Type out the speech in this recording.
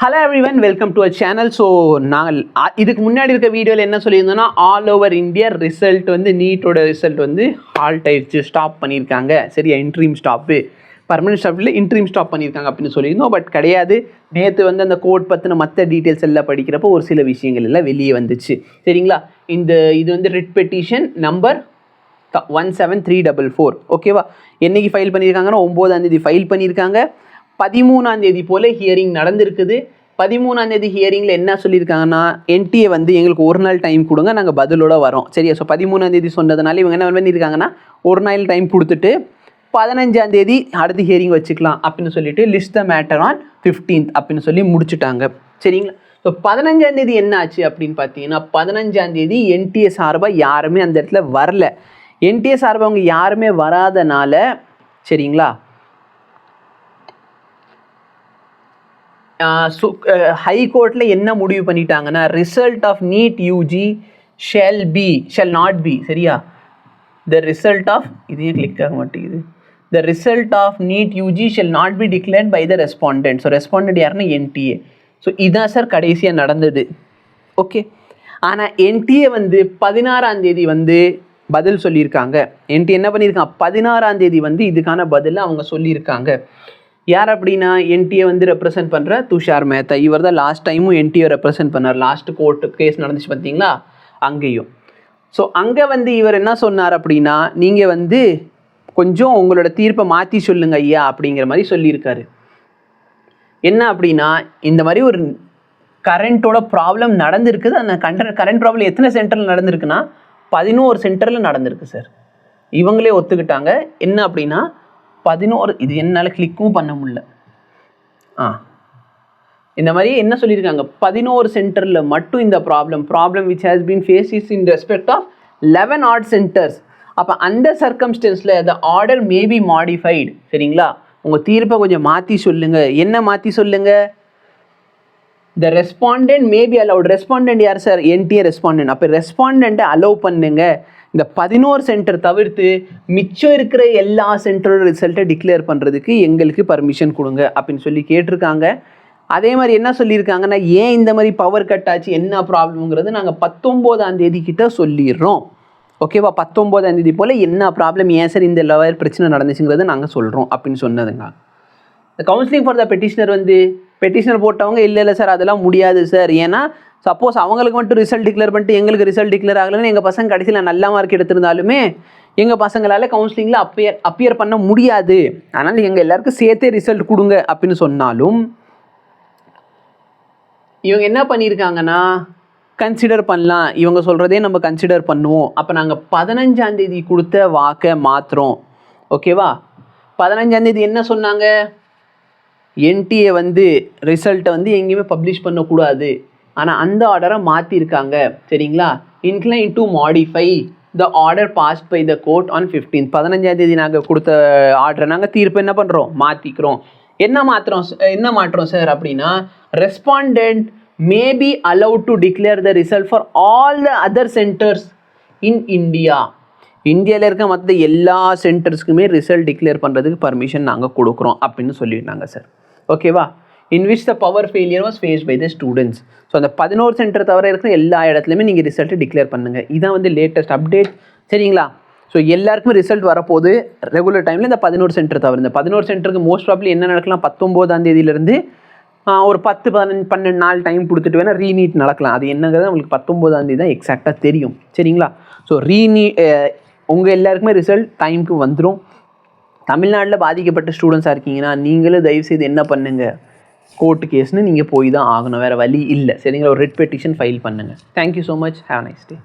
Hello everyone, welcome to a channel. So நாங்கள் இதுக்கு முன்னாடி இருக்க வீடியோவில் என்ன சொல்லியிருந்தோன்னா, ஆல் ஓவர் இந்தியா ரிசல்ட் வந்து நீட்டோட ரிசல்ட் வந்து ஹால்ட் ஆயிடுச்சு, ஸ்டாப் பண்ணியிருக்காங்க. சரியா, இன்ட்ரீம் ஸ்டாப்பு, பர்மனெண்ட் ஸ்டாப்பில் இன்ட்ரீம் ஸ்டாப் பண்ணியிருக்காங்க அப்படின்னு சொல்லியிருந்தோம். பட் கிடையாது. நேற்று வந்து அந்த கோட் பற்றின மற்ற டீட்டெயில்ஸ் எல்லாம் படிக்கிறப்போ ஒரு சில விஷயங்கள் எல்லாம் வெளியே வந்துச்சு. சரிங்களா, இது வந்து ரிட் பெட்டிஷன் நம்பர் 17344. ஓகேவா, என்னைக்கு ஃபைல் பண்ணியிருக்காங்கன்னா 9ஆம் தேதி ஃபைல் பண்ணியிருக்காங்க. 13ஆம் தேதி போல் ஹியரிங் நடந்திருக்குது. 13ஆம் தேதி ஹியரிங்கில் என்ன சொல்லியிருக்காங்கன்னா, என்டிஏ வந்து எங்களுக்கு ஒரு நாள் டைம் கொடுங்க, நாங்கள் பதிலோட வரோம். சரியா, ஸோ 13ஆம் தேதி சொன்னதுனால இவங்க என்ன பண்ணியிருக்காங்கன்னா, ஒரு நாள் டைம் கொடுத்துட்டு 15ஆம் தேதி அடுத்து ஹியரிங் வச்சுக்கலாம் அப்படின்னு சொல்லிட்டு list the matter on 15th அப்படின்னு சொல்லி முடிச்சுட்டாங்க. சரிங்களா, ஸோ 15ஆம் தேதி என்ன ஆச்சு அப்படின்னு பார்த்தீங்கன்னா, 15ஆம் தேதி என்டிஏ சார்பாக யாருமே அந்த இடத்துல வரல. என்டிஏ சார்பாக அவங்க யாருமே வராதனால, சரிங்களா, ஹைகோர்ட்டில் என்ன முடிவு பண்ணிட்டாங்கன்னா, result of NEET UG shall not be, சரியா, த ரிசல்ட் ஆஃப் இதையும் கிளிக் ஆக மாட்டேங்குது, the result of NEET UG shall not be declared by the respondent. So respondent யாருன்னா என்டிஏ. ஸோ இதான் சார் கடைசியாக நடந்தது. ஓகே, ஆனால் என்டிஏ வந்து 16ஆம் தேதி வந்து பதில் சொல்லியிருக்காங்க. என்டிஏ என்ன பண்ணியிருக்காங்க, 16ஆம் தேதி வந்து இதுக்கான பதில் அவங்க சொல்லியிருக்காங்க. யார் அப்படின்னா, என்டிஏ வந்து ரெப்ரசென்ட் பண்ணுற துஷார் மேத்தா. இவர் தான் லாஸ்ட் டைமும் என்டிஏ ரெப்ரசென்ட் பண்ணார். லாஸ்ட் கோர்ட்டு கேஸ் நடந்துச்சு பார்த்தீங்களா, அங்கேயும். ஸோ அங்கே வந்து இவர் என்ன சொன்னார் அப்படின்னா, நீங்கள் வந்து கொஞ்சம் உங்களோட தீர்ப்பை மாற்றி சொல்லுங்க ஐயா அப்படிங்கிற மாதிரி சொல்லியிருக்காரு. என்ன அப்படின்னா, இந்த மாதிரி ஒரு கரண்ட்டோட ப்ராப்ளம் நடந்திருக்குது. அந்த கரண்ட் ப்ராப்ளம் எத்தனை சென்டரில் நடந்திருக்குன்னா 11 சென்டரில் நடந்திருக்கு சார். இவங்களே ஒத்துக்கிட்டாங்க. என்ன அப்படின்னா 11, இது என்னால் கிளிக்கும் பண்ண முடியல. இந்த மாதிரி என்ன சொல்லியிருக்காங்க, 11 சென்டரில் மட்டும் இந்த problem which has been face is in respect of 11 odd centres. அப்போ அந்த சர்க்கம்ஸ்டன்ஸில் the order may be modified. சரிங்களா, உங்கள் தீர்ப்பை கொஞ்சம் மாற்றி சொல்லுங்கள். என்ன மாற்றி சொல்லுங்கள், the respondent may be allowed. Respondent யார் சார், என்டிஏ ரெஸ்பாண்டன்ட். அப்போ ரெஸ்பாண்டண்ட்டை அலோவ் பண்ணுங்க. இந்த 11 சென்டர் தவிர்த்து மிச்சம் இருக்கிற எல்லா சென்டரோட ரிசல்ட்டை டிக்ளேர் பண்ணுறதுக்கு எங்களுக்கு பர்மிஷன் கொடுங்க அப்படின்னு சொல்லி கேட்டிருக்காங்க. அதே மாதிரி என்ன சொல்லியிருக்காங்கன்னா, ஏன் இந்த மாதிரி பவர் கட் ஆச்சு, என்ன ப்ராப்ளம்ங்கிறது நாங்கள் 19ஆம் தேதி கிட்ட சொல்லிடுறோம். ஓகேவா, 19ஆம் தேதி போல் என்ன ப்ராப்ளம், ஏன் சார் இந்த லெவல் பிரச்சனை நடந்துச்சுங்கிறத நாங்கள் சொல்கிறோம் அப்படின்னு சொன்னதுங்க. இந்த கவுன்சிலிங் ஃபார் த பெட்டிஷனர் வந்து பெட்டிஷனர் போட்டவங்க இல்லை சார் அதெல்லாம் முடியாது சார். ஏன்னா சப்போஸ் அவங்களுக்கு மட்டும் ரிசல்ட் டிக்ளேர் பண்ணிட்டு எங்களுக்கு ரிசல்ட் டிக்ளேர் ஆகலைன்னு எங்கள் பசங்க கடைசியில் நல்ல மார்க் எடுத்திருந்தாலுமே எங்கள் பசங்களால் கவுன்சிலிங்கில் அப்பியர் பண்ண முடியாது. அதனால் எங்கள் எல்லாருக்கும் சேர்த்தே ரிசல்ட் கொடுங்க அப்படின்னு சொன்னாலும் இவங்க என்ன பண்ணியிருக்காங்கன்னா, கன்சிடர் பண்ணலாம், இவங்க சொல்கிறதே நம்ம கன்சிடர் பண்ணுவோம். அப்போ நாங்கள் 15ஆம் தேதி கொடுத்த வாக்கை மாற்றுறோம். ஓகேவா, 15ஆம் தேதி என்ன சொன்னாங்க, என்டிஏ வந்து ரிசல்ட்டை வந்து எங்கேயுமே பப்ளிஷ் பண்ணக்கூடாது. ஆனால் அந்த ஆர்டரை மாற்றிருக்காங்க. சரிங்களா, incline to modify the order passed by the court on 15th. 15ஆம் தேதி நாங்கள் கொடுத்த ஆர்டரை நாங்கள் தீர்ப்பு என்ன பண்ணுறோம், மாற்றிக்கிறோம். என்ன மாற்றோம் சார் அப்படின்னா, respondent may be allowed to declare the result for all the other centres in India. இந்தியாவில் இருக்க மற்ற எல்லா சென்டர்ஸ்க்குமே ரிசல்ட் டிக்ளேர் பண்ணுறதுக்கு பர்மிஷன் நாங்கள் கொடுக்குறோம் அப்படின்னு சொல்லியிருந்தாங்க சார். ஓகேவா, in which the power failure was faced by the students. So அந்த 11 சென்டர் தவிர இருக்கிற எல்லா இடத்துலையுமே நீங்கள் ரிசல்ட்டை டிக்ளேர் பண்ணுங்கள். இதான் வந்து லேட்டஸ்ட் அப்டேட். சரிங்களா, ஸோ எல்லாருக்குமே ரிசல்ட் வரப்போது ரெகுலர் டைமில். இந்த 11 சென்டர் தவிர இந்த 11 சென்டருக்கு மோஸ்ட் ப்ராப்ளி என்ன நடக்கலாம், 19ஆம் தேதியிலேருந்து ஒரு 10-12 நாள் டைம் கொடுத்துட்டு வேணால் ரீநீட் நடக்கலாம். அது என்னங்கிறது உங்களுக்கு 19ஆம் தேதி தான் எக்ஸாக்டாக தெரியும். சரிங்களா, ஸோ உங்கள் எல்லாருக்குமே ரிசல்ட் டைமுக்கு வந்துடும். தமிழ்நாட்டில் பாதிக்கப்பட்ட ஸ்டூடெண்ட்ஸாக இருக்கீங்கன்னா நீங்களும் தயவுசெய்து என்ன பண்ணுங்கள், கோர்ட்டு கேஸ்னு நீங்கள் போய் தான் ஆகணும், வேறு வழி இல்லை. சரிங்களா, ஒரு ரிட் பெட்டிஷன் ஃபைல் பண்ணுங்கள். Thank you so much, have a nice day.